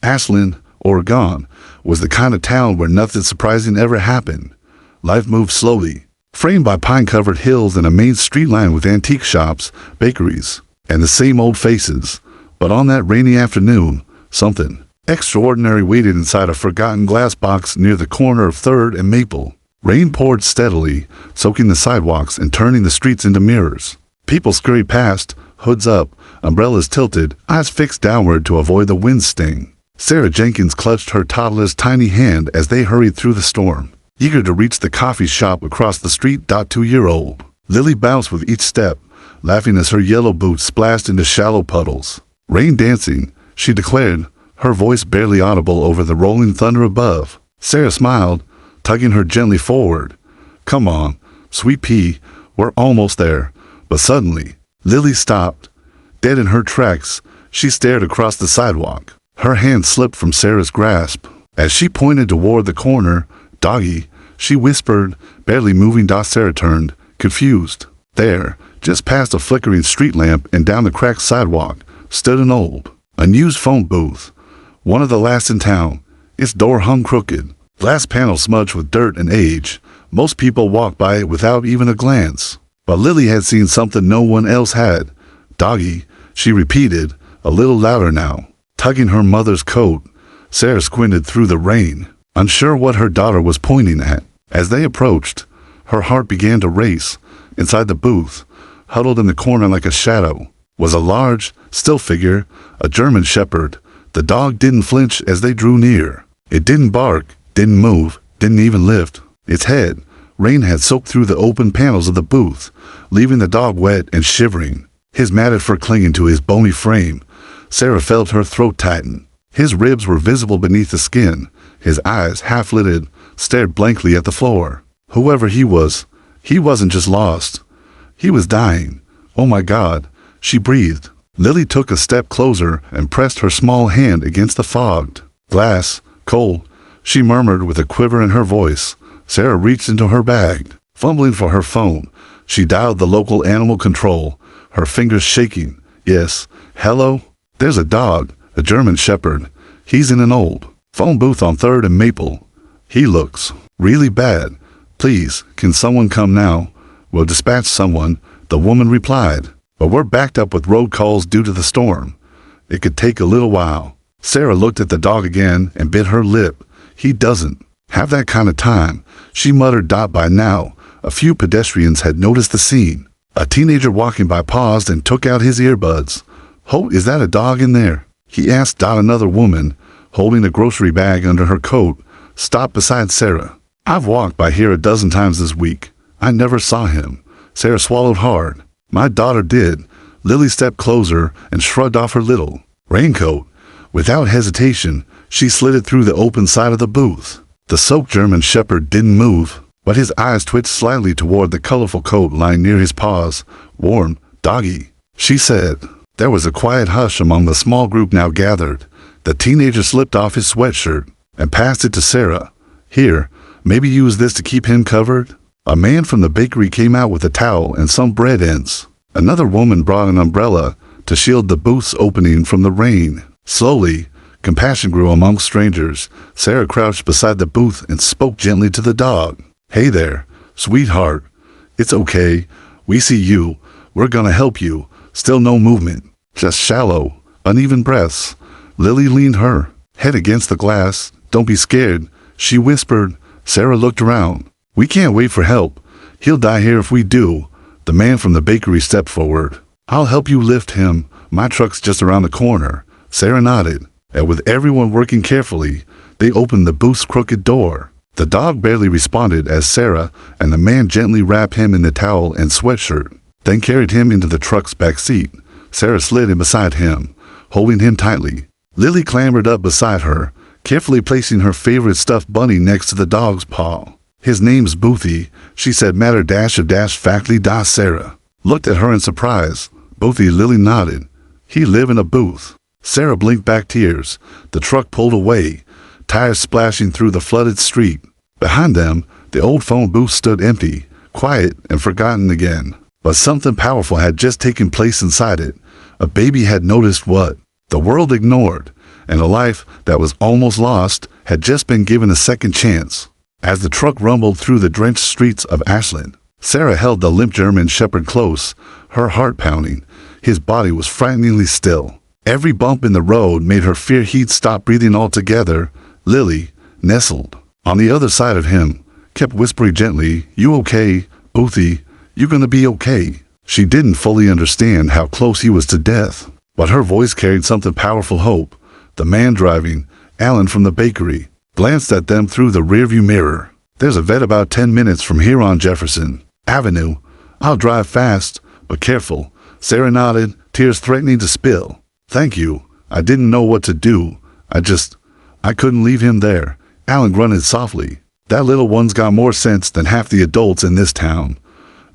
Ashland, Oregon, was the kind of town where nothing surprising ever happened. Life moved slowly, framed by pine-covered hills and a main street lined with antique shops, bakeries, and the same old faces. But on that rainy afternoon, something extraordinary waited inside a forgotten glass box near the corner of 3rd and Maple. Rain poured steadily, soaking the sidewalks and turning the streets into mirrors. People scurried past, hoods up, umbrellas tilted, eyes fixed downward to avoid the wind sting. Sarah Jenkins clutched her toddler's tiny hand as they hurried through the storm, eager to reach the coffee shop across the street. 2-year-old Lily bounced with each step, laughing as her yellow boots splashed into shallow puddles. Rain dancing, she declared, her voice barely audible over the rolling thunder above. Sarah smiled, tugging her gently forward. Come on, sweet pea, we're almost there. But suddenly, Lily stopped. Dead in her tracks, she stared across the sidewalk. Her hand slipped from Sarah's grasp. As she pointed toward the corner, "Doggy," she whispered, barely moving. Sarah turned, confused. There, just past a flickering street lamp and down the cracked sidewalk, stood an old, unused phone booth. One of the last in town. Its door hung crooked, glass panel smudged with dirt and age. Most people walked by it without even a glance. But Lily had seen something no one else had. "Doggy," she repeated, a little louder now. Tugging her mother's coat, Sarah squinted through the rain, unsure what her daughter was pointing at. As they approached, her heart began to race. Inside the booth, huddled in the corner like a shadow, was a large, still figure, a German shepherd. The dog didn't flinch as they drew near. It didn't bark, didn't move, didn't even lift its head. Rain had soaked through the open panels of the booth, leaving the dog wet and shivering, his matted fur clinging to his bony frame. Sarah felt her throat tighten. His ribs were visible beneath the skin. His eyes, half-lidded, stared blankly at the floor. Whoever he was, he wasn't just lost. He was dying. Oh my God, she breathed. Lily took a step closer and pressed her small hand against the fogged glass. "Cold," she murmured with a quiver in her voice. Sarah reached into her bag. Fumbling for her phone, she dialed the local animal control, her fingers shaking. "Yes, hello? There's a dog, a German shepherd. He's in an old phone booth on 3rd and Maple. He looks really bad. Please, can someone come now?" "We'll dispatch someone," the woman replied. "But we're backed up with road calls due to the storm. It could take a little while." Sarah looked at the dog again and bit her lip. "He doesn't have that kind of time," she muttered. By now, a few pedestrians had noticed the scene. A teenager walking by paused and took out his earbuds. "Oh, is that a dog in there?" he asked. Another woman, holding a grocery bag under her coat, stopped beside Sarah. "I've walked by here a dozen times this week. I never saw him." Sarah swallowed hard. "My daughter did." Lily stepped closer and shrugged off her little raincoat. Without hesitation, she slid it through the open side of the booth. The soaked German shepherd didn't move, but his eyes twitched slightly toward the colorful coat lying near his paws. "Warm, doggy," she said. There was a quiet hush among the small group now gathered. The teenager slipped off his sweatshirt and passed it to Sarah. "Here, maybe use this to keep him covered." A man from the bakery came out with a towel and some bread ends. Another woman brought an umbrella to shield the booth's opening from the rain. Slowly, compassion grew among strangers. Sarah crouched beside the booth and spoke gently to the dog. "Hey there, sweetheart. It's okay. We see you. We're gonna help you." Still no movement, just shallow, uneven breaths. Lily leaned her head against the glass. "Don't be scared," she whispered. Sarah looked around. "We can't wait for help. He'll die here if we do." The man from the bakery stepped forward. "I'll help you lift him. My truck's just around the corner." Sarah nodded, and with everyone working carefully, they opened the booth's crooked door. The dog barely responded as Sarah and the man gently wrapped him in the towel and sweatshirt, then carried him into the truck's back seat. Sarah slid in beside him, holding him tightly. Lily clambered up beside her, carefully placing her favorite stuffed bunny next to the dog's paw. "His name's Boothie," she said, matter-of-factly. Sarah looked at her in surprise. "Boothie," Lily nodded. "He live in a booth." Sarah blinked back tears. The truck pulled away, tires splashing through the flooded street. Behind them, the old phone booth stood empty, quiet and forgotten again. But something powerful had just taken place inside it. A baby had noticed what the world ignored. and a life that was almost lost had just been given a second chance. As the truck rumbled through the drenched streets of Ashland, Sarah held the limp German shepherd close, her heart pounding. His body was frighteningly still. Every bump in the road made her fear he'd stop breathing altogether. Lily, nestled on the other side of him, kept whispering gently, "You okay, Boothie? You gonna be okay?" She didn't fully understand how close he was to death, but her voice carried something powerful. Hope. The man driving, Alan from the bakery, glanced at them through the rearview mirror. "There's a vet about 10 minutes from here on Jefferson Avenue. I'll drive fast, but careful." Sarah nodded, tears threatening to spill. "Thank you. I didn't know what to do. I couldn't leave him there." Alan grunted softly. "That little one's got more sense than half the adults in this town."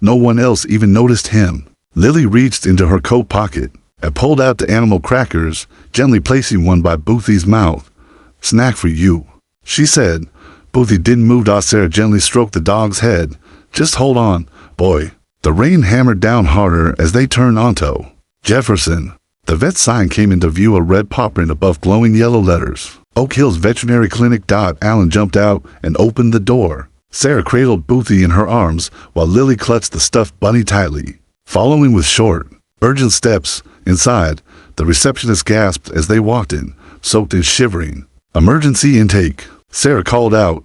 No one else even noticed him. Lily reached into her coat pocket and pulled out the animal crackers, gently placing one by Boothie's mouth. "Snack for you," she said. Boothie didn't move. Sarah gently stroked the dog's head. "Just hold on, boy." The rain hammered down harder as they turned onto Jefferson. The vet sign came into view, a red paw print above glowing yellow letters. Oak Hills Veterinary Clinic. Alan jumped out and opened the door. Sarah cradled Boothie in her arms while Lily clutched the stuffed bunny tightly. Following with short, urgent steps inside, the receptionist gasped as they walked in, soaked and shivering. "Emergency intake," Sarah called out.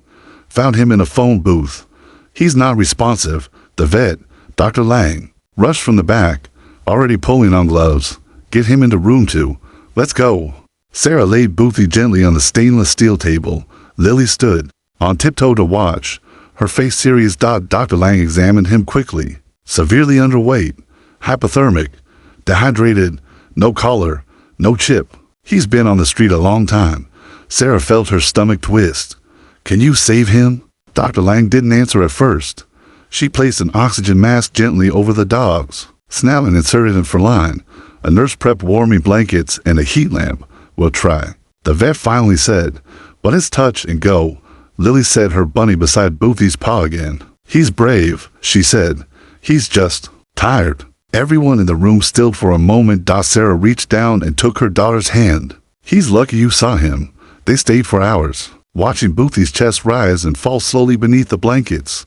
"Found him in a phone booth. He's not responsive." The vet, Dr. Lang, rushed from the back, already pulling on gloves. "Get him into room 2. Let's go." Sarah laid Boothie gently on the stainless steel table. Lily stood on tiptoe to watch, her face serious. Dr. Lang examined him quickly. "Severely underweight, hypothermic, dehydrated, no collar, no chip. He's been on the street a long time." Sarah felt her stomach twist. "Can you save him?" Dr. Lang didn't answer at first. She placed an oxygen mask gently over the dog's snout and inserted it for line. A nurse prepped warming blankets and a heat lamp. "We'll try," the vet finally said. "But it's touch and go." Lily set her bunny beside Boothie's paw again. "He's brave," she said. "He's just tired." Everyone in the room stilled for a moment. Sarah reached down and took her daughter's hand. "He's lucky you saw him." They stayed for hours, watching Boothie's chest rise and fall slowly beneath the blankets.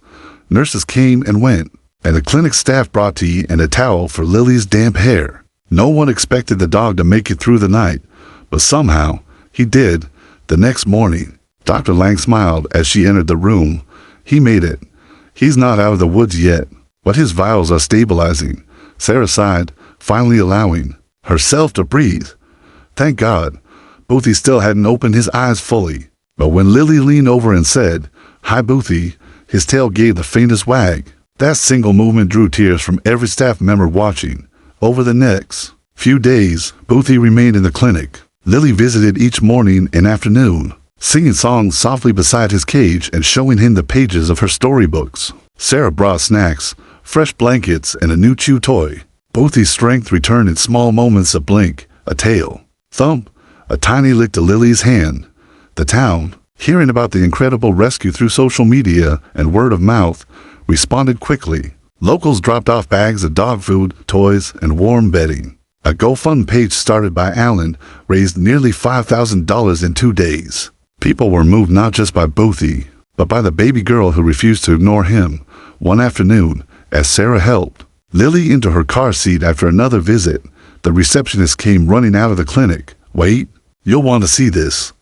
Nurses came and went, and the clinic staff brought tea and a towel for Lily's damp hair. No one expected the dog to make it through the night, but somehow he did. The next morning, Dr. Lang smiled as she entered the room. "He made it. He's not out of the woods yet, but his vitals are stabilizing." Sarah sighed, finally allowing herself to breathe. Thank God. Boothie still hadn't opened his eyes fully, but when Lily leaned over and said, "Hi, Boothie," his tail gave the faintest wag. That single movement drew tears from every staff member watching. Over the next few days, Boothie remained in the clinic. Lily visited each morning and afternoon, singing songs softly beside his cage and showing him the pages of her storybooks. Sarah brought snacks, fresh blankets, and a new chew toy. Boothie's strength returned in small moments: a blink, a tail thump, a tiny lick to Lily's hand. The town, hearing about the incredible rescue through social media and word of mouth, responded quickly. Locals dropped off bags of dog food, toys, and warm bedding. A GoFundMe page started by Alan raised nearly $5,000 in 2 days. People were moved not just by Boothie, but by the baby girl who refused to ignore him. One afternoon, as Sarah helped Lily into her car seat after another visit, the receptionist came running out of the clinic. "Wait, you'll want to see this."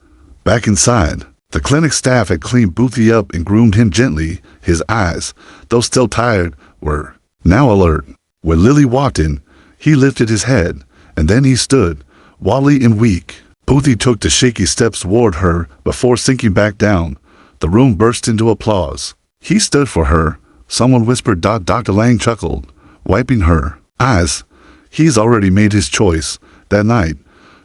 Back inside, the clinic staff had cleaned Boothie up and groomed him gently. His eyes, though still tired, were now alert. When Lily walked in, he lifted his head, and then he stood, wobbly and weak. Boothie took the shaky steps toward her before sinking back down. The room burst into applause. "He stood for her," someone whispered. Dr. Lang chuckled, wiping her eyes. "He's already made his choice." That night,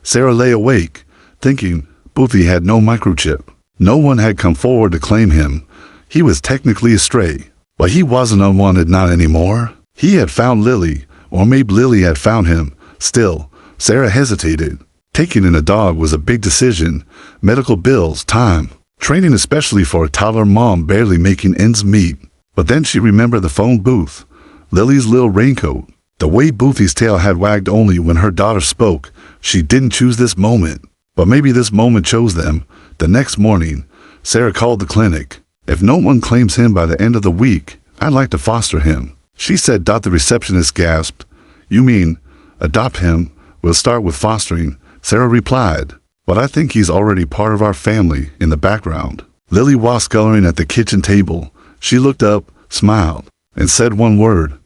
Sarah lay awake, thinking Boothie had no microchip. No one had come forward to claim him. He was technically a stray, but he wasn't unwanted, not anymore. He had found Lily, or maybe Lily had found him. Still, Sarah hesitated. Taking in a dog was a big decision. Medical bills, time, training, especially for a toddler mom barely making ends meet. But then she remembered the phone booth, Lily's little raincoat, the way Boothie's tail had wagged only when her daughter spoke. She didn't choose this moment. But maybe this moment chose them. The next morning, Sarah called the clinic. If no one claims him by the end of the week, I'd like to foster him. She said. The receptionist gasped. You mean, adopt him? We'll start with fostering, Sarah replied. But I think he's already part of our family in the background. Lily was scullery at the kitchen table. She looked up, smiled, and said one word.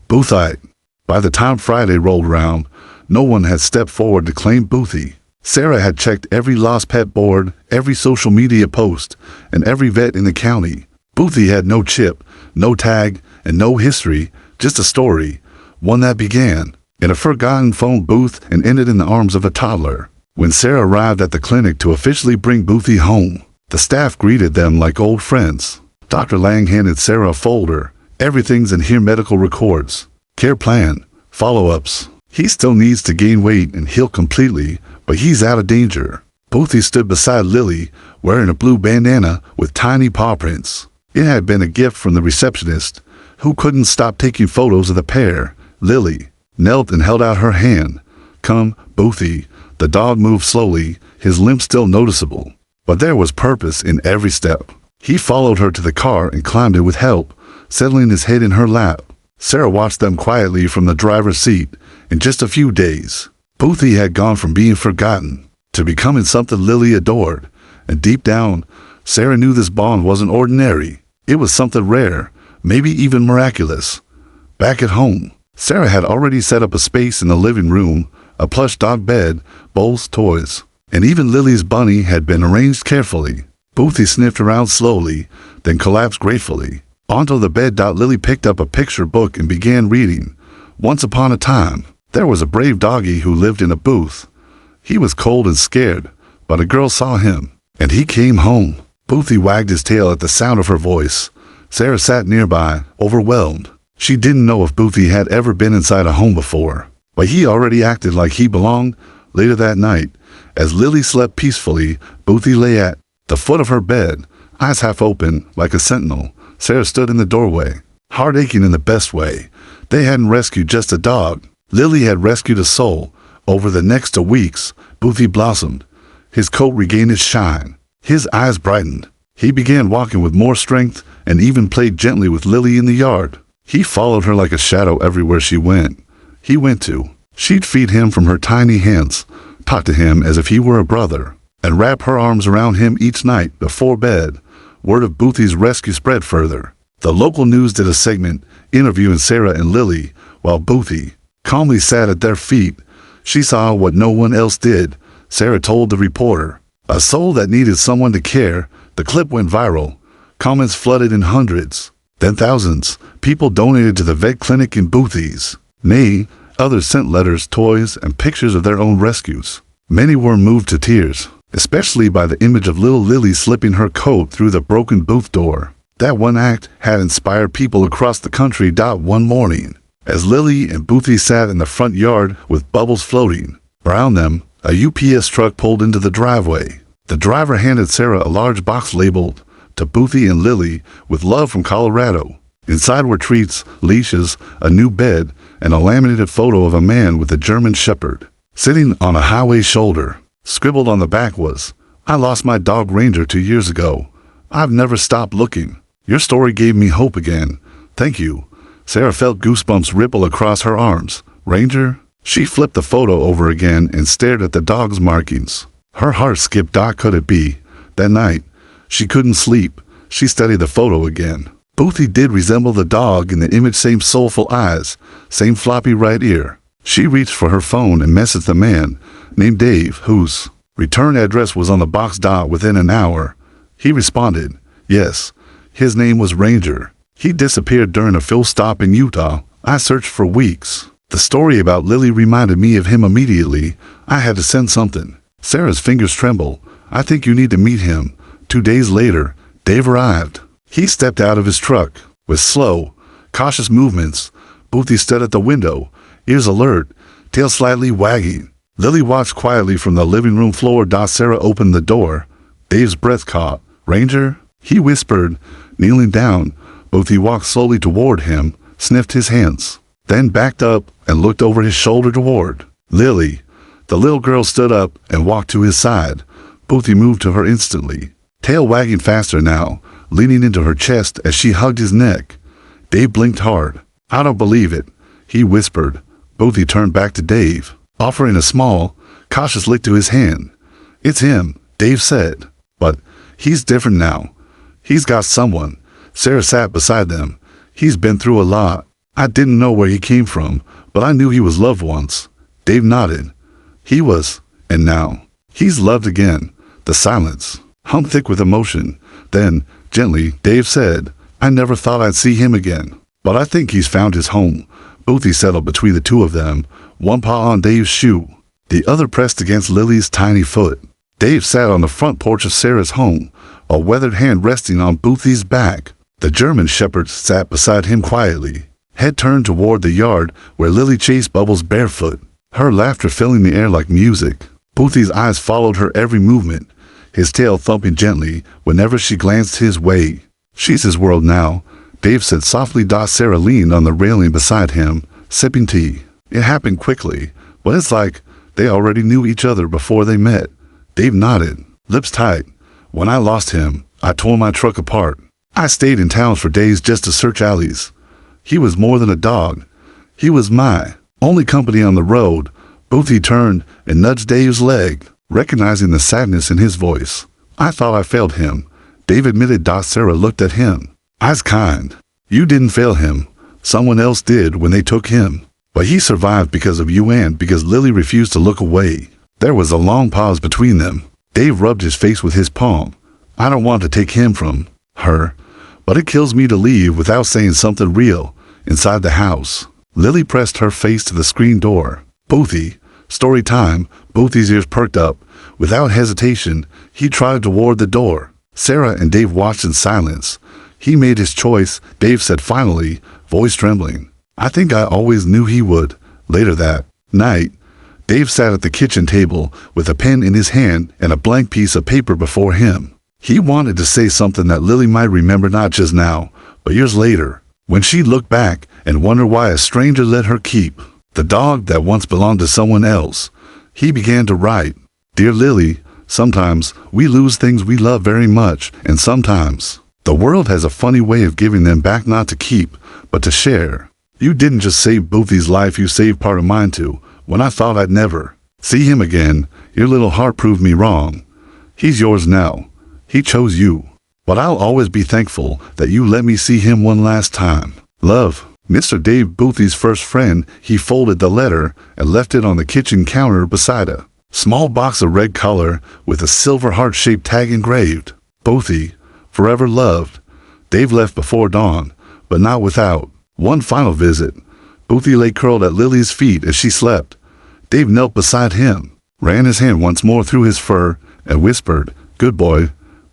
Boothite. By the time Friday rolled around, no one had stepped forward to claim Boothie. Sarah had checked every lost pet board, every social media post, and every vet in the county. Boothie had no chip, no tag, and no history, just a story, one that began in a forgotten phone booth and ended in the arms of a toddler. When Sarah arrived at the clinic to officially bring Boothie home, the staff greeted them like old friends. Dr. Lang handed Sarah a folder. Everything's in here: medical records, care plan, follow-ups. He still needs to gain weight and heal completely, but he's out of danger. Boothie stood beside Lily, wearing a blue bandana with tiny paw prints. It had been a gift from the receptionist, who couldn't stop taking photos of the pair. Lily knelt and held out her hand. Come, Boothie. The dog moved slowly, his limp still noticeable. But there was purpose in every step. He followed her to the car and climbed it with help, settling his head in her lap. Sarah watched them quietly from the driver's seat. In just a few days, Boothie had gone from being forgotten to becoming something Lily adored. And deep down, Sarah knew this bond wasn't ordinary. It was something rare, maybe even miraculous. Back at home, Sarah had already set up a space in the living room, a plush dog bed, bowls, toys, and even Lily's bunny had been arranged carefully. Boothie sniffed around slowly, then collapsed gratefully. Onto the bed. Lily picked up a picture book and began reading. Once upon a time, there was a brave doggy who lived in a booth. He was cold and scared, but a girl saw him, and he came home. Boothie wagged his tail at the sound of her voice. Sarah sat nearby, overwhelmed. She didn't know if Boothie had ever been inside a home before, but he already acted like he belonged. Later that night, as Lily slept peacefully, Boothie lay at the foot of her bed, eyes half open, like a sentinel. Sarah stood in the doorway, heart aching in the best way. They hadn't rescued just a dog. Lily had rescued a soul. Over the next 2 weeks, Boothie blossomed. His coat regained its shine. His eyes brightened. He began walking with more strength and even played gently with Lily in the yard. He followed her like a shadow everywhere she went. He went to. She'd feed him from her tiny hands, talk to him as if he were a brother, and wrap her arms around him each night before bed. Word of Boothie's rescue spread further. The local news did a segment interviewing Sarah and Lily, while Boothie calmly sat at their feet. She saw what no one else did, Sarah told the reporter. A soul that needed someone to care. The clip went viral. Comments flooded in hundreds, then thousands. People donated to the vet clinic in Boothie's. Nay, others sent letters, toys, and pictures of their own rescues. Many were moved to tears, especially by the image of little Lily slipping her coat through the broken booth door. That one act had inspired people across the country. One morning, as Lily and Boothie sat in the front yard with bubbles floating around them, a UPS truck pulled into the driveway. The driver handed Sarah a large box labeled, "To Boothie and Lily, with love from Colorado." Inside were treats, leashes, a new bed, and a laminated photo of a man with a German shepherd sitting on a highway shoulder. Scribbled on the back was, "I lost my dog Ranger 2 years ago. I've never stopped looking. Your story gave me hope again. Thank you." Sarah felt goosebumps ripple across her arms. Ranger? She flipped the photo over again and stared at the dog's markings. Her heart skipped. Could it be? That night, she couldn't sleep. She studied the photo again. Boothie did resemble the dog in the image, same soulful eyes, same floppy right ear. She reached for her phone and messaged the man, named Dave, whose return address was on the box. Within an hour, he responded, yes, his name was Ranger. He disappeared during a fuel stop in Utah. I searched for weeks. The story about Lily reminded me of him immediately. I had to send something. Sarah's fingers trembled. I think you need to meet him. 2 days later, Dave arrived. He stepped out of his truck. With slow, cautious movements, Boothie stood at the window, ears alert, tail slightly wagging. Lily watched quietly from the living room floor. Sarah opened the door. Dave's breath caught. Ranger? He whispered, kneeling down. Boothie walked slowly toward him, sniffed his hands, then backed up and looked over his shoulder toward Lily. The little girl stood up and walked to his side. Boothie moved to her instantly, tail wagging faster now, leaning into her chest as she hugged his neck. Dave blinked hard. "I don't believe it," he whispered. Boothie turned back to Dave, offering a small, cautious lick to his hand. "It's him," Dave said. "But he's different now. He's got someone." Sarah sat beside them. "He's been through a lot. I didn't know where he came from, but I knew he was loved once." Dave nodded. "He was, and now he's loved again." The silence hung thick with emotion. Then, gently, Dave said, "I never thought I'd see him again, but I think he's found his home." Boothie settled between the two of them, one paw on Dave's shoe, the other pressed against Lily's tiny foot. Dave sat on the front porch of Sarah's home, a weathered hand resting on Boothie's back. The German shepherd sat beside him quietly, head turned toward the yard where Lily chased Bubbles barefoot, her laughter filling the air like music. Boothie's eyes followed her every movement, his tail thumping gently whenever she glanced his way. "She's his world now," Dave said softly. Sarah leaned on the railing beside him, sipping tea. It happened quickly, but it's like they already knew each other before they met. Dave nodded, lips tight. "When I lost him, I tore my truck apart. I stayed in town for days just to search alleys. He was more than a dog. He was my only company on the road." Boothie turned and nudged Dave's leg, recognizing the sadness in his voice. "I thought I failed him," Dave admitted. Sarah looked at him. "I's kind. You didn't fail him. Someone else did when they took him. But he survived because of you and because Lily refused to look away." There was a long pause between them. Dave rubbed his face with his palm. "I don't want to take him from her, but it kills me to leave without saying something real." Inside the house, Lily pressed her face to the screen door. "Boothie, story time." Boothie's ears perked up. Without hesitation, he trotted toward the door. Sarah and Dave watched in silence. "He made his choice," Dave said finally, voice trembling. "I think I always knew he would." Later that night, Dave sat at the kitchen table with a pen in his hand and a blank piece of paper before him. He wanted to say something that Lily might remember not just now, but years later, when she looked back and wondered why a stranger let her keep the dog that once belonged to someone else. He began to write, "Dear Lily, sometimes we lose things we love very much, and sometimes the world has a funny way of giving them back, not to keep, but to share. You didn't just save Boothie's life, you saved part of mine too. When I thought I'd never see him again, your little heart proved me wrong. He's yours now. He chose you. But I'll always be thankful that you let me see him one last time. Love, Mr. Dave." Boothie's first friend. He folded the letter and left it on the kitchen counter beside a small box of red color with a silver heart-shaped tag engraved. "Boothie, forever loved." Dave left before dawn, but not without one final visit. Boothie lay curled at Lily's feet as she slept. Dave knelt beside him, ran his hand once more through his fur, and whispered, "Good boy,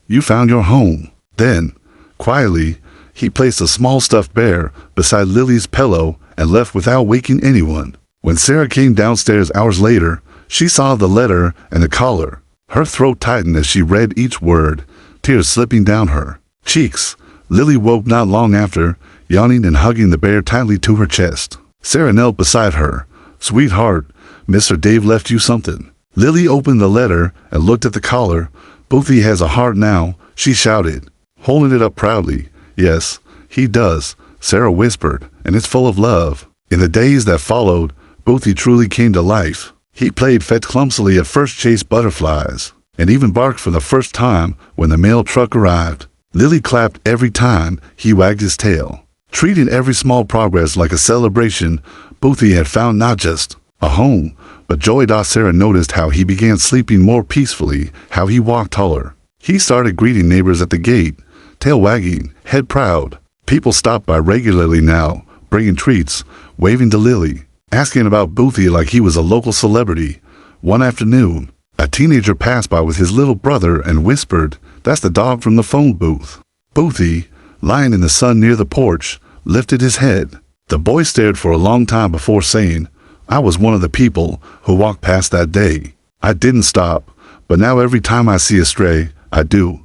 you found your home." Then, quietly, he placed a small stuffed bear beside Lily's pillow and left without waking anyone. When Sarah came downstairs hours later, she saw the letter and the collar. Her throat tightened as she read each word, tears slipping down her cheeks. Lily woke not long after, yawning and hugging the bear tightly to her chest. Sarah knelt beside her. "Sweetheart, Mr. Dave left you something." Lily opened the letter and looked at the collar. "Boothie has a heart now," she shouted, holding it up proudly. "Yes, he does," Sarah whispered, "and it's full of love." In the days that followed, Boothie truly came to life. He played fetch clumsily at first, chased butterflies, and even barked for the first time when the mail truck arrived. Lily clapped every time he wagged his tail, treating every small progress like a celebration. Boothie had found not just a home, but joy. Sarah noticed how he began sleeping more peacefully, how he walked taller. He started greeting neighbors at the gate, tail wagging, head proud. People stopped by regularly now, bringing treats, waving to Lily, asking about Boothie like he was a local celebrity. One afternoon, a teenager passed by with his little brother and whispered, "That's the dog from the phone booth." Boothie, lying in the sun near the porch, lifted his head. The boy stared for a long time before saying, "I was one of the people who walked past that day. I didn't stop, but now every time I see a stray, I do."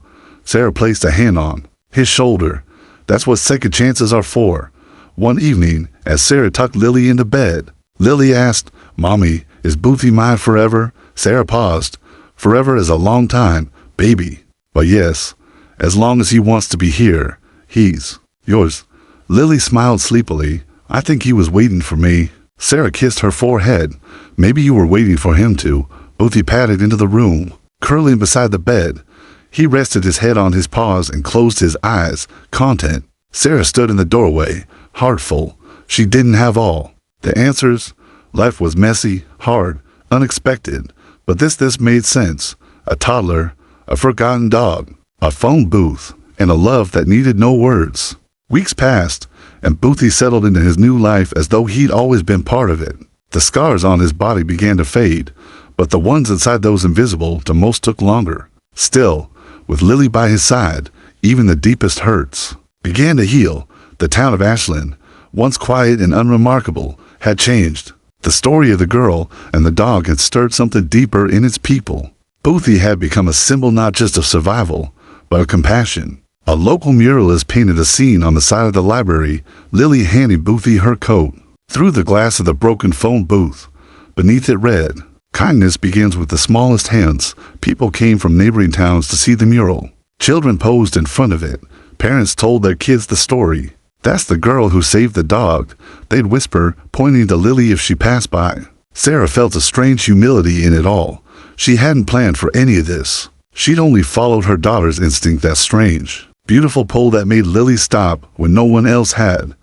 Sarah placed a hand on his shoulder. "That's what second chances are for." One evening, as Sarah tucked Lily into bed, Lily asked, "Mommy, Is Boothie mine forever? Sarah paused. Forever is a long time, baby. But yes, as long as he wants to be here, he's yours. Lily smiled sleepily. I think he was waiting for me. Sarah kissed her forehead. Maybe you were waiting for him to. Boothie padded into the room, curling beside the bed. He rested his head on his paws and closed his eyes. Content. Sarah stood in the doorway, heart full. She didn't have all the answers. Life was messy, hard, unexpected. But this made sense. A toddler, a forgotten dog, a phone booth, and a love that needed no words. Weeks passed, and Boothie settled into his new life as though he'd always been part of it. The scars on his body began to fade, but the ones inside those invisible to most took longer. Still, with Lily by his side, even the deepest hurts began to heal. The town of Ashland, once quiet and unremarkable, had changed. The story of the girl and the dog had stirred something deeper in its people. Boothie had become a symbol not just of survival, but of compassion. A local muralist painted a scene on the side of the library, Lily handing Boothie her coat. Through the glass of the broken phone booth, beneath it read, "Kindness begins with the smallest hands." People came from neighboring towns to see the mural. Children posed in front of it. Parents told their kids the story. "That's the girl who saved the dog," they'd whisper, pointing to Lily if she passed by. Sarah felt a strange humility in it all. She hadn't planned for any of this. She'd only followed her daughter's instinct. That strange, beautiful pull that made Lily stop when no one else had.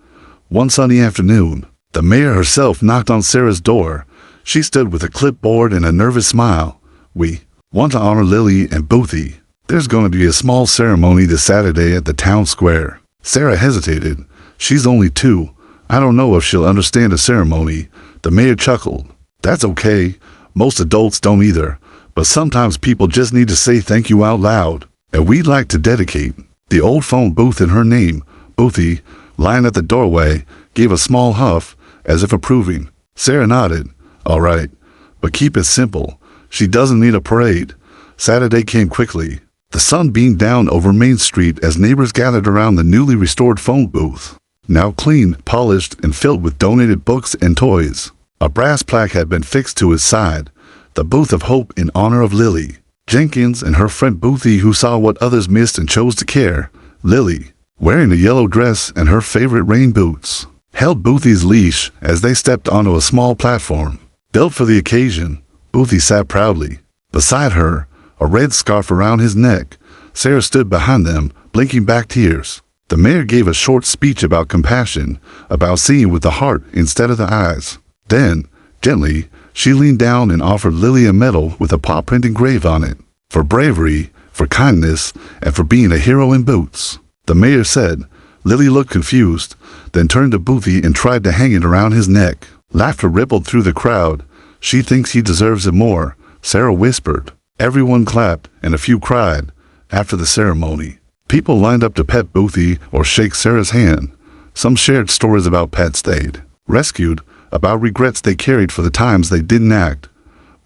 One sunny afternoon, the mayor herself knocked on Sarah's door. She stood with a clipboard and a nervous smile. "We want to honor Lily and Boothie. There's going to be a small ceremony this Saturday at the town square." Sarah hesitated. "She's only 2. I don't know if she'll understand a ceremony." The mayor chuckled. "That's okay. Most adults don't either. But sometimes people just need to say thank you out loud. And we'd like to dedicate the old phone booth in her name." Boothie, lying at the doorway, gave a small huff, as if approving. Sarah nodded. "All right, but keep it simple. She doesn't need a parade." Saturday came quickly. The sun beamed down over Main Street as neighbors gathered around the newly restored phone booth, now clean, polished, and filled with donated books and toys. A brass plaque had been fixed to its side, the Booth of Hope in honor of Lily Jenkins and her friend Boothie, who saw what others missed and chose to care. Lily, wearing a yellow dress and her favorite rain boots, held Boothie's leash as they stepped onto a small platform. Built for the occasion, Boothie sat proudly. Beside her, a red scarf around his neck, Sarah stood behind them, blinking back tears. The mayor gave a short speech about compassion, about seeing with the heart instead of the eyes. Then, gently, she leaned down and offered Lily a medal with a paw print engraved on it, for bravery, for kindness, and for being a hero in boots. The mayor said. Lily looked confused, then turned to Boothie and tried to hang it around his neck. Laughter rippled through the crowd. "She thinks he deserves it more," Sarah whispered. Everyone clapped, and a few cried. After the ceremony, people lined up to pet Boothie or shake Sarah's hand. Some shared stories about pets they'd rescued, about regrets they carried for the times they didn't act.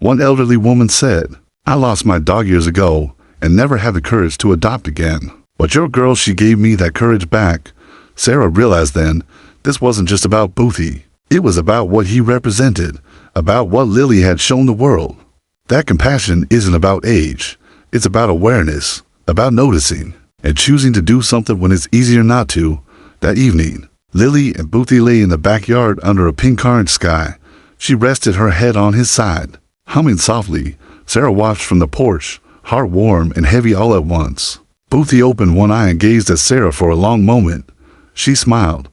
One elderly woman said, "I lost my dog years ago and never had the courage to adopt again. But your girl, she gave me that courage back." Sarah realized then, this wasn't just about Boothie. It was about what he represented, about what Lily had shown the world. That compassion isn't about age. It's about awareness, about noticing, and choosing to do something when it's easier not to. That evening, Lily and Boothie lay in the backyard under a pink-orange sky. She rested her head on his side. Humming softly, Sarah watched from the porch, heart warm and heavy all at once. Boothie opened one eye and gazed at Sarah for a long moment. She smiled.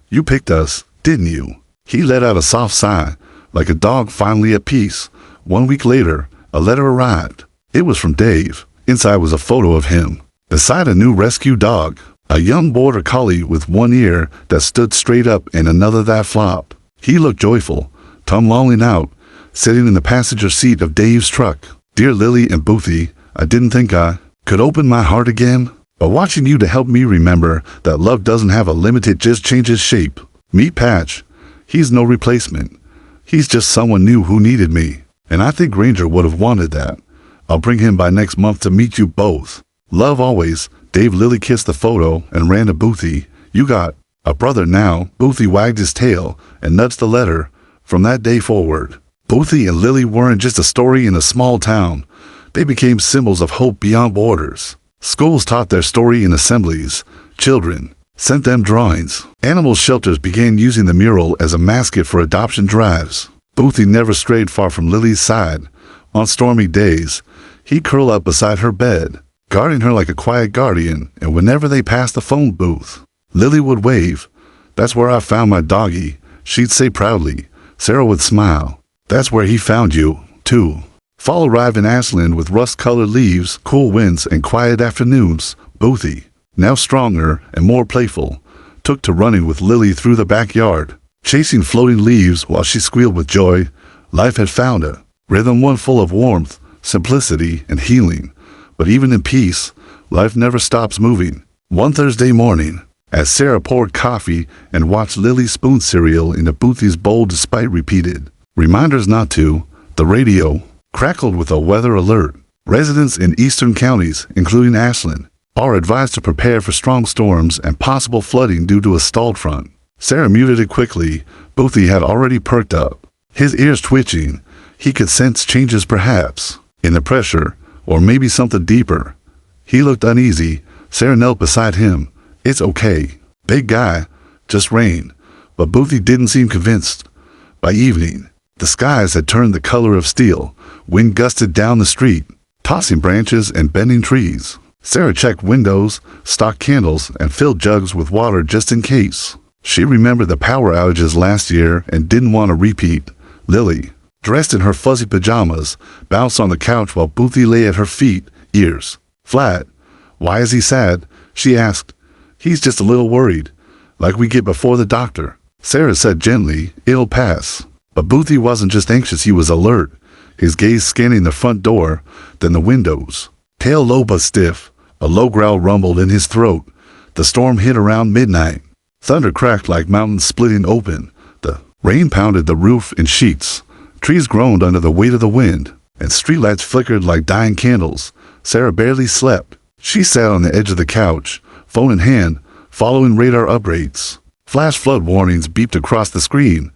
"You picked us, didn't you?" He let out a soft sigh, like a dog finally at peace. 1 week later, a letter arrived. It was from Dave. Inside was a photo of him, beside a new rescue dog, a young border collie with one ear that stood straight up and another that flopped. He looked joyful, tongue lolling out, sitting in the passenger seat of Dave's truck. "Dear Lily and Boothie, I didn't think I could open my heart again, but watching you to help me remember that love doesn't have a limit, it just changes shape. Meet Patch. He's no replacement. He's just someone new who needed me. And I think Ranger would have wanted that. I'll bring him by next month to meet you both. Love always." Dave. Lily kissed the photo and ran to Boothie. "You got a brother now." Boothie wagged his tail and nudged the letter. From that day forward, Boothie and Lily weren't just a story in a small town. They became symbols of hope beyond borders. Schools taught their story in assemblies. Children sent them drawings. Animal shelters began using the mural as a mascot for adoption drives. Boothie never strayed far from Lily's side. On stormy days, he'd curl up beside her bed, guarding her like a quiet guardian, and whenever they passed the phone booth, Lily would wave. "That's where I found my doggy," she'd say proudly. Sarah would smile. "That's where he found you, too." Fall arrived in Ashland with rust-colored leaves, cool winds, and quiet afternoons. Boothie, now stronger and more playful, took to running with Lily through the backyard, chasing floating leaves while she squealed with joy. Life had found a rhythm, one full of warmth, simplicity, and healing. But even in peace, life never stops moving. One Thursday morning, as Sarah poured coffee and watched Lily spoon cereal into Boothie's bowl despite repeated reminders not to, the radio crackled with a weather alert. Residents in eastern counties, including Ashland, are advised to prepare for strong storms and possible flooding due to a stalled front. Sarah muted it quickly. Boothie had already perked up, his ears twitching. He could sense changes perhaps in the pressure, or maybe something deeper. He looked uneasy. Sarah knelt beside him. "It's okay, big guy, just rain." But Boothie didn't seem convinced. By evening, the skies had turned the color of steel. Wind gusted down the street, tossing branches and bending trees. Sarah checked windows, stocked candles, and filled jugs with water just in case. She remembered the power outages last year and didn't want a repeat. Lily, dressed in her fuzzy pajamas, bounced on the couch while Boothie lay at her feet, ears flat. "Why is he sad?" she asked. "He's just a little worried, like we get before the doctor." Sarah said gently, "It'll pass." But Boothie wasn't just anxious, he was alert, his gaze scanning the front door, then the windows. Tail low but stiff, a low growl rumbled in his throat. The storm hit around midnight. Thunder cracked like mountains splitting open. The rain pounded the roof in sheets. Trees groaned under the weight of the wind, and streetlights flickered like dying candles. Sarah barely slept. She sat on the edge of the couch, phone in hand, following radar updates. Flash flood warnings beeped across the screen.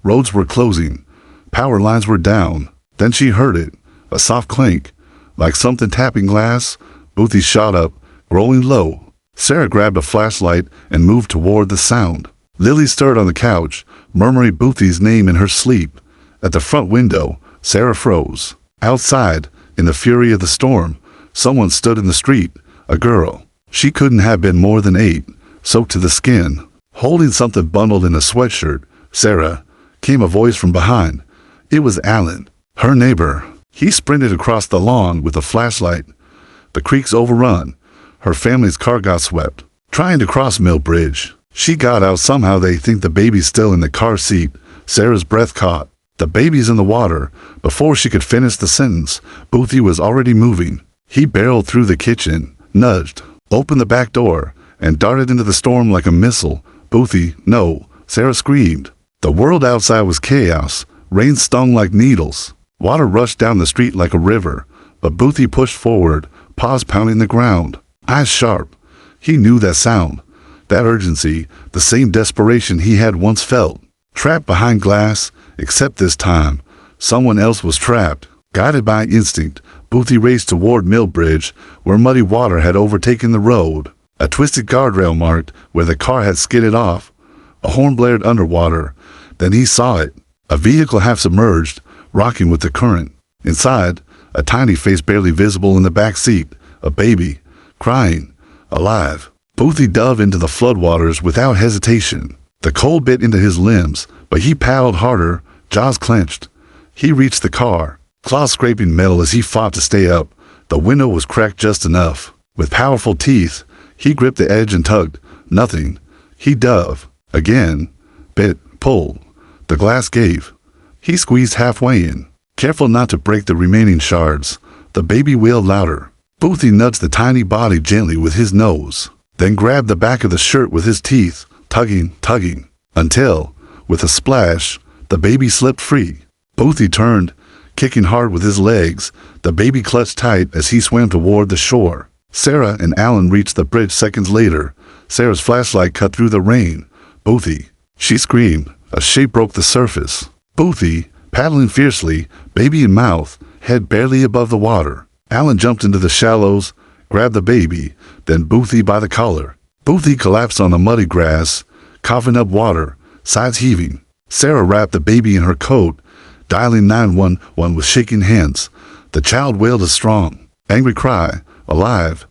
Roads were closing. Power lines were down. Then she heard it, a soft clink, like something tapping glass. Boothie shot up, rolling low. Sarah grabbed a flashlight and moved toward the sound. Lily stirred on the couch, murmuring Boothie's name in her sleep. At the front window, Sarah froze. Outside, in the fury of the storm, someone stood in the street, a girl. She couldn't have been more than 8, soaked to the skin, holding something bundled in a sweatshirt. "Sarah," came a voice from behind. It was Alan, her neighbor. He sprinted across the lawn with a flashlight. The creek's overrun. Her family's car got swept, trying to cross Mill Bridge. She got out somehow. They think the baby's still in the car seat. Sarah's breath caught. "The baby's in the water." Before she could finish the sentence, Boothie was already moving. He barreled through the kitchen, nudged, opened the back door, and darted into the storm like a missile. "Boothie, no!" Sarah screamed. The world outside was chaos. Rain stung like needles. Water rushed down the street like a river. But Boothie pushed forward, paws pounding the ground, eyes sharp. He knew that sound, that urgency, the same desperation he had once felt. Trapped behind glass, except this time, someone else was trapped. Guided by instinct, Boothie raced toward Mill Bridge, where muddy water had overtaken the road. A twisted guardrail marked where the car had skidded off. A horn blared underwater. Then he saw it. A vehicle half submerged, rocking with the current. Inside, a tiny face barely visible in the back seat. A baby, crying, alive. Boothie dove into the floodwaters without hesitation. The cold bit into his limbs, but he paddled harder, jaws clenched. He reached the car, claws scraping metal as he fought to stay up. The window was cracked just enough. With powerful teeth, he gripped the edge and tugged. Nothing. He dove. Again. Bit. Pulled. The glass gave. He squeezed halfway in, careful not to break the remaining shards. The baby wailed louder. Boothie nudged the tiny body gently with his nose, then grabbed the back of the shirt with his teeth, tugging, until, with a splash, the baby slipped free. Boothie turned, kicking hard with his legs. The baby clutched tight as he swam toward the shore. Sarah and Alan reached the bridge seconds later. Sarah's flashlight cut through the rain. "Boothie!" She screamed. A shape broke the surface. Boothie, paddling fiercely, baby in mouth, head barely above the water. Alan jumped into the shallows, grabbed the baby, then Boothie by the collar. Boothie collapsed on the muddy grass, coughing up water, sides heaving. Sarah wrapped the baby in her coat, dialing 911 with shaking hands. The child wailed a strong, angry cry. Alive.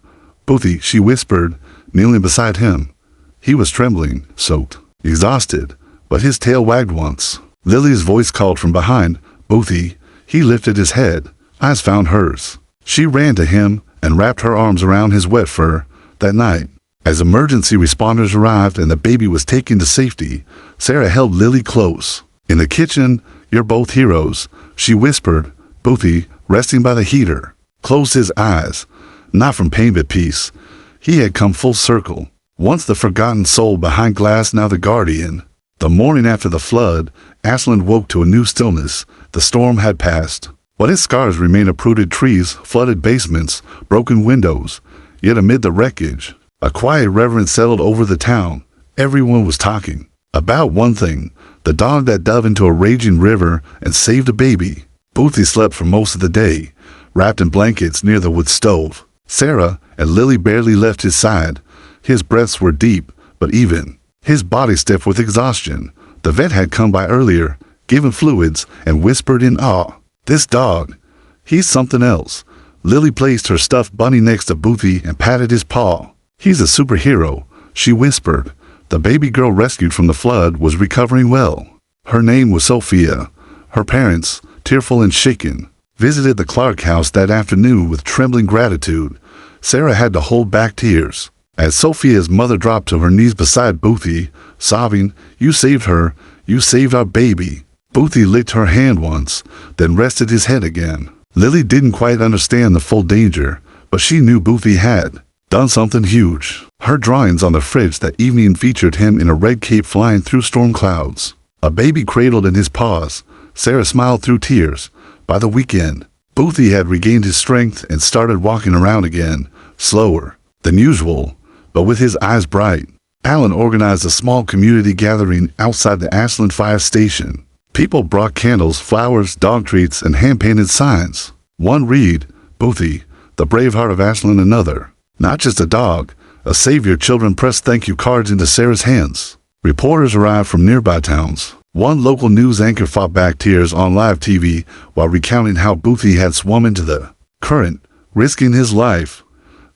Boothie, she whispered, kneeling beside him. He was trembling, soaked, exhausted, but his tail wagged once. Lily's voice called from behind. Boothie. He lifted his head. Eyes found hers. She ran to him and wrapped her arms around his wet fur. That night, as emergency responders arrived and the baby was taken to safety, Sarah held Lily close. In the kitchen, you're both heroes, she whispered. Boothie, resting by the heater, closed his eyes, not from pain but peace. He had come full circle. Once the forgotten soul behind glass, now the guardian. The morning after the flood, Ashland woke to a new stillness. The storm had passed, but its scars remained: uprooted trees, flooded basements, broken windows. Yet amid the wreckage, a quiet reverence settled over the town. Everyone was talking about one thing: the dog that dove into a raging river and saved a baby. Boothie slept for most of the day, wrapped in blankets near the wood stove. Sarah and Lily barely left his side. His breaths were deep, but even. His body stiff with exhaustion. The vet had come by earlier, given fluids, and whispered in awe, "This dog, he's something else." Lily placed her stuffed bunny next to Boothie and patted his paw. "He's a superhero," she whispered. The baby girl rescued from the flood was recovering well. Her name was Sophia. Her parents, tearful and shaken, visited the Clark house that afternoon with trembling gratitude. Sarah had to hold back tears as Sophia's mother dropped to her knees beside Boothie, sobbing, "You saved her. You saved our baby." Boothie licked her hand once, then rested his head again. Lily didn't quite understand the full danger, but she knew Boothie had done something huge. Her drawings on the fridge that evening featured him in a red cape flying through storm clouds, a baby cradled in his paws. Sarah smiled through tears. By the weekend, Boothie had regained his strength and started walking around again, slower than usual, but with his eyes bright. Alan organized a small community gathering outside the Ashland Fire Station. People brought candles, flowers, dog treats, and hand-painted signs. One read, "Boothie, the brave heart of Ashland." Another, "Not just a dog, a savior." Children pressed thank you cards into Sarah's hands. Reporters arrived from nearby towns. One local news anchor fought back tears on live TV while recounting how Boothie had swum into the current, risking his life.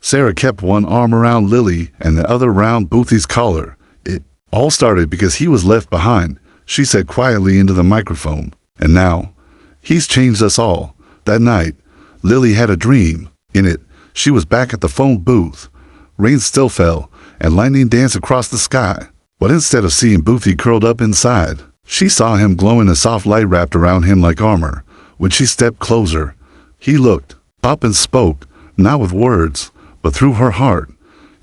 Sarah kept one arm around Lily and the other around Boothie's collar. "It all started because he was left behind," she said quietly into the microphone. "And now, he's changed us all." That night, Lily had a dream. In it, she was back at the phone booth. Rain still fell, and lightning danced across the sky. But instead of seeing Boothie curled up inside, she saw him glowing, a soft light wrapped around him like armor. When she stepped closer, he looked up and spoke, not with words, but through her heart.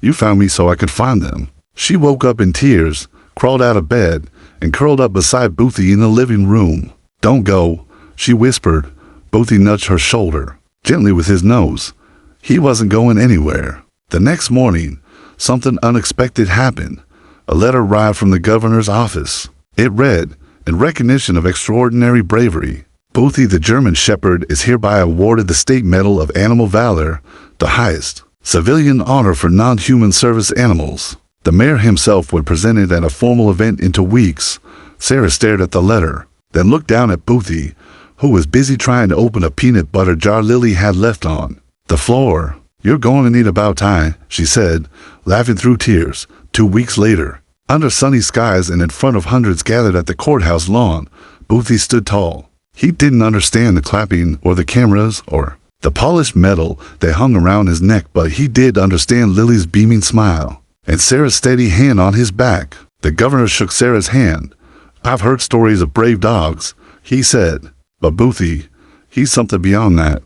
"You found me so I could find them." She woke up in tears, crawled out of bed, and curled up beside Boothie in the living room. "Don't go," she whispered. Boothie nudged her shoulder, gently with his nose. He wasn't going anywhere. The next morning, something unexpected happened. A letter arrived from the governor's office. It read, "In recognition of extraordinary bravery, Boothie the German Shepherd is hereby awarded the State Medal of Animal Valor, the highest civilian honor for non-human service animals." The mayor himself would present it at a formal event in 2 weeks. Sarah stared at the letter, then looked down at Boothie, who was busy trying to open a peanut butter jar Lily had left on the floor. "You're going to need a bow tie," she said, laughing through tears. 2 weeks later, under sunny skies and in front of hundreds gathered at the courthouse lawn, Boothie stood tall. He didn't understand the clapping or the cameras or the polished metal that hung around his neck, but he did understand Lily's beaming smile and Sarah's steady hand on his back. The governor shook Sarah's hand. "I've heard stories of brave dogs," he said, "but Boothie, he's something beyond that."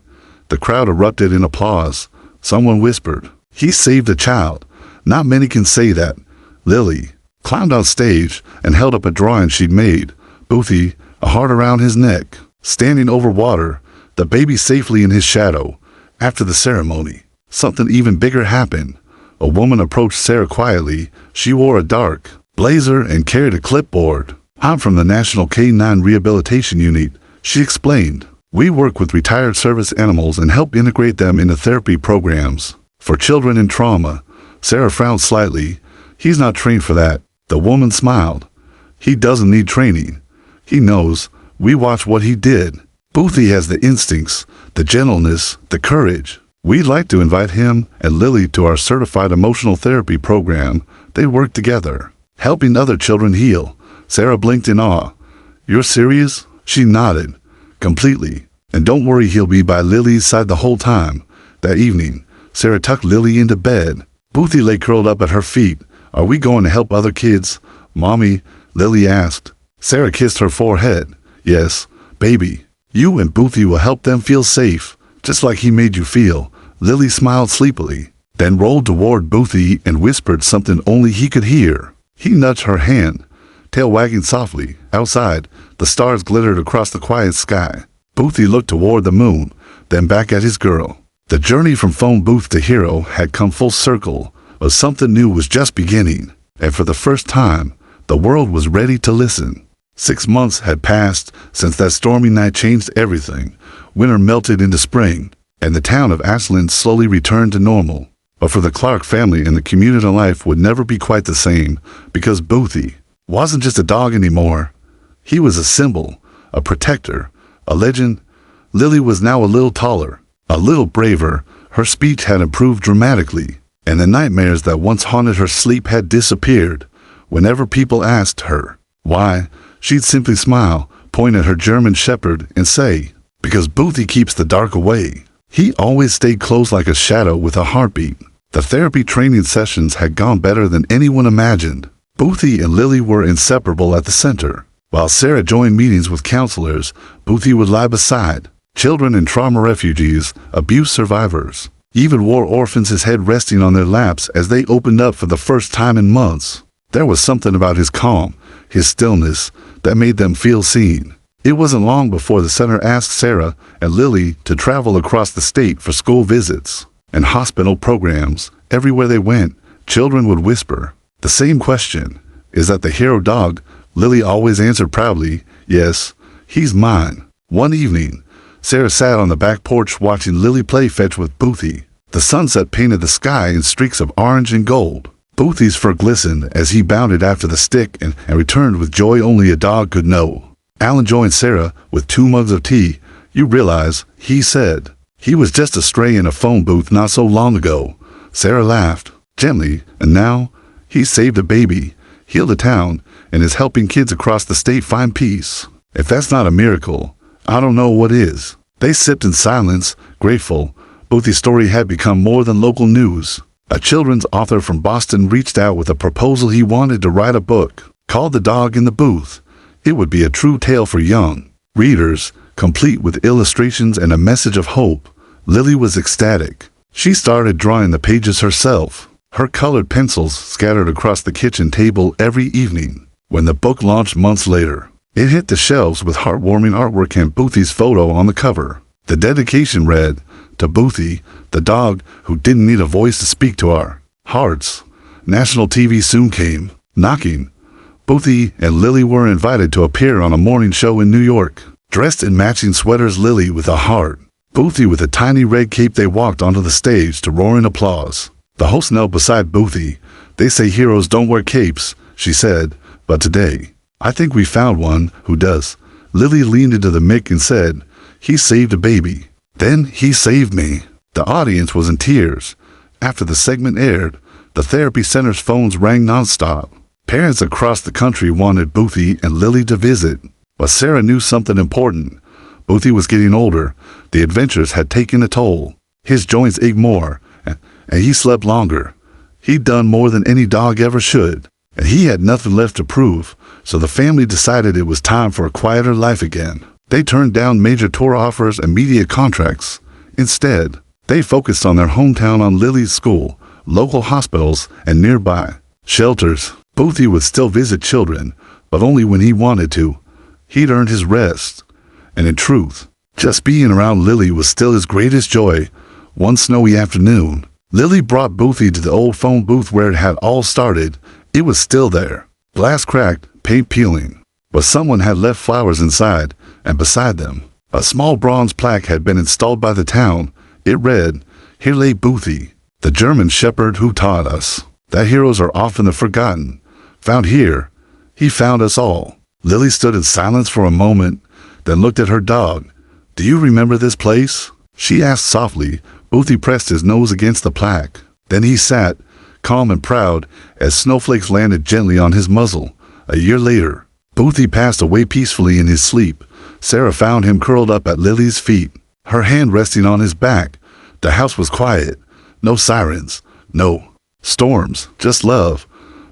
The crowd erupted in applause. Someone whispered, "He saved a child." Not many can say that. Lily climbed on stage and held up a drawing she'd made. Boothie, a heart around his neck, standing over water, the baby safely in his shadow. After the ceremony, something even bigger happened. A woman approached Sarah quietly. She wore a dark blazer and carried a clipboard. "I'm from the National K-9 Rehabilitation Unit," She explained, "We work with retired service animals and help integrate them into therapy programs. For children in trauma." Sarah frowned slightly. "He's not trained for that." The woman smiled. "He doesn't need training. He knows. We watch what he did. Boothie has the instincts, the gentleness, the courage. We'd like to invite him and Lily to our certified emotional therapy program." They work together, helping other children heal. Sarah blinked in awe. "You're serious?" She nodded. "Completely. And don't worry, he'll be by Lily's side the whole time." That evening, Sarah tucked Lily into bed. Boothie lay curled up at her feet. "Are we going to help other kids, Mommy?" Lily asked. Sarah kissed her forehead. "Yes, baby. You and Boothie will help them feel safe, just like he made you feel." Lily smiled sleepily, then rolled toward Boothie and whispered something only he could hear. He nudged her hand, tail wagging softly. Outside, the stars glittered across the quiet sky. Boothie looked toward the moon, then back at his girl. The journey from phone booth to hero had come full circle, but something new was just beginning, and for the first time, the world was ready to listen. 6 months had passed since that stormy night changed everything. Winter melted into spring, and the town of Ashland slowly returned to normal. But for the Clark family and the community, life would never be quite the same, because Boothie wasn't just a dog anymore. He was a symbol, a protector, a legend. Lily was now a little taller, a little braver. Her speech had improved dramatically, and the nightmares that once haunted her sleep had disappeared. Whenever people asked her why, she'd simply smile, point at her German shepherd, and say, "Because Boothie keeps the dark away." He always stayed close like a shadow with a heartbeat. The therapy training sessions had gone better than anyone imagined. Boothie and Lily were inseparable at the center. While Sarah joined meetings with counselors, Boothie would lie beside children and trauma refugees, abuse survivors, even war orphans, his head resting on their laps as they opened up for the first time in months. There was something about his calm, his stillness, that made them feel seen. It wasn't long before the center asked Sarah and Lily to travel across the state for school visits and hospital programs. Everywhere they went, children would whisper the same question: "Is that the hero dog?" Lily always answered proudly, "Yes, he's mine." One evening, Sarah sat on the back porch watching Lily play fetch with Boothie. The sunset painted the sky in streaks of orange and gold. Boothie's fur glistened as he bounded after the stick and returned with joy only a dog could know. Alan joined Sarah with 2 mugs of tea. "You realize," he said, "he was just a stray in a phone booth not so long ago." Sarah laughed gently, "And now he saved a baby, healed a town, and is helping kids across the state find peace. If that's not a miracle, I don't know what is." They sipped in silence, grateful. Boothie's story had become more than local news. A children's author from Boston reached out with a proposal. He wanted to write a book called The Dog in the Booth. It would be a true tale for young readers, complete with illustrations and a message of hope. Lily was ecstatic. She started drawing the pages herself, her colored pencils scattered across the kitchen table every evening. When the book launched months later, it hit the shelves with heartwarming artwork and Boothie's photo on the cover. The dedication read, "To Boothie, the dog who didn't need a voice to speak to our hearts." National TV soon came knocking. Boothie and Lily were invited to appear on a morning show in New York. Dressed in matching sweaters, Lily with a heart, Boothie with a tiny red cape, they walked onto the stage to roaring applause. The host knelt beside Boothie. "They say heroes don't wear capes," she said, "but today, I think we found one who does." Lily leaned into the mic and said, "He saved a baby. Then he saved me." The audience was in tears. After the segment aired, the therapy center's phones rang nonstop. Parents across the country wanted Boothie and Lily to visit, but Sarah knew something important. Boothie was getting older. The adventures had taken a toll. His joints ached more, and he slept longer. He'd done more than any dog ever should, and he had nothing left to prove, so the family decided it was time for a quieter life again. They turned down major tour offers and media contracts. Instead, they focused on their hometown, on Lily's school, local hospitals, and nearby shelters. Boothie would still visit children, but only when he wanted to. He'd earned his rest. And in truth, just being around Lily was still his greatest joy. One snowy afternoon, Lily brought Boothie to the old phone booth where it had all started. It was still there. Glass cracked, paint peeling, but someone had left flowers inside, and beside them, a small bronze plaque had been installed by the town. It read, "Here lay Boothie, the German shepherd who taught us that heroes are often the forgotten. Found here, he found us all." Lily stood in silence for a moment, then looked at her dog. "Do you remember this place?" she asked softly. Boothie pressed his nose against the plaque. Then he sat, calm and proud, as snowflakes landed gently on his muzzle. A year later, Boothie passed away peacefully in his sleep. Sarah found him curled up at Lily's feet, her hand resting on his back. The house was quiet. No sirens, no storms, just love.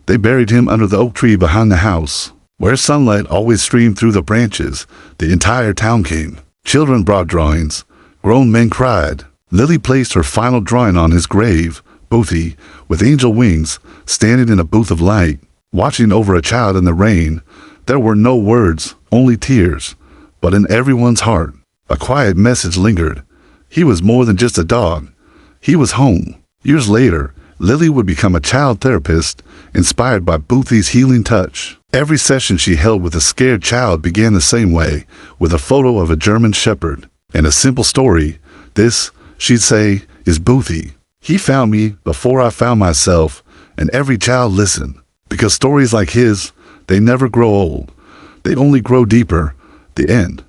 They buried him under the oak tree behind the house, where sunlight always streamed through the branches. The entire town came. Children brought drawings. Grown men cried. Lily placed her final drawing on his grave. Boothie, with angel wings, standing in a booth of light, watching over a child in the rain. There were no words, only tears. But in everyone's heart, a quiet message lingered. He was more than just a dog. He was home. Years later, Lily would become a child therapist, inspired by Boothie's healing touch. Every session she held with a scared child began the same way, with a photo of a German shepherd and a simple story. "This," she'd say, "is Boothie. He found me before I found myself." And every child listened, because stories like his, they never grow old. They only grow deeper. The end.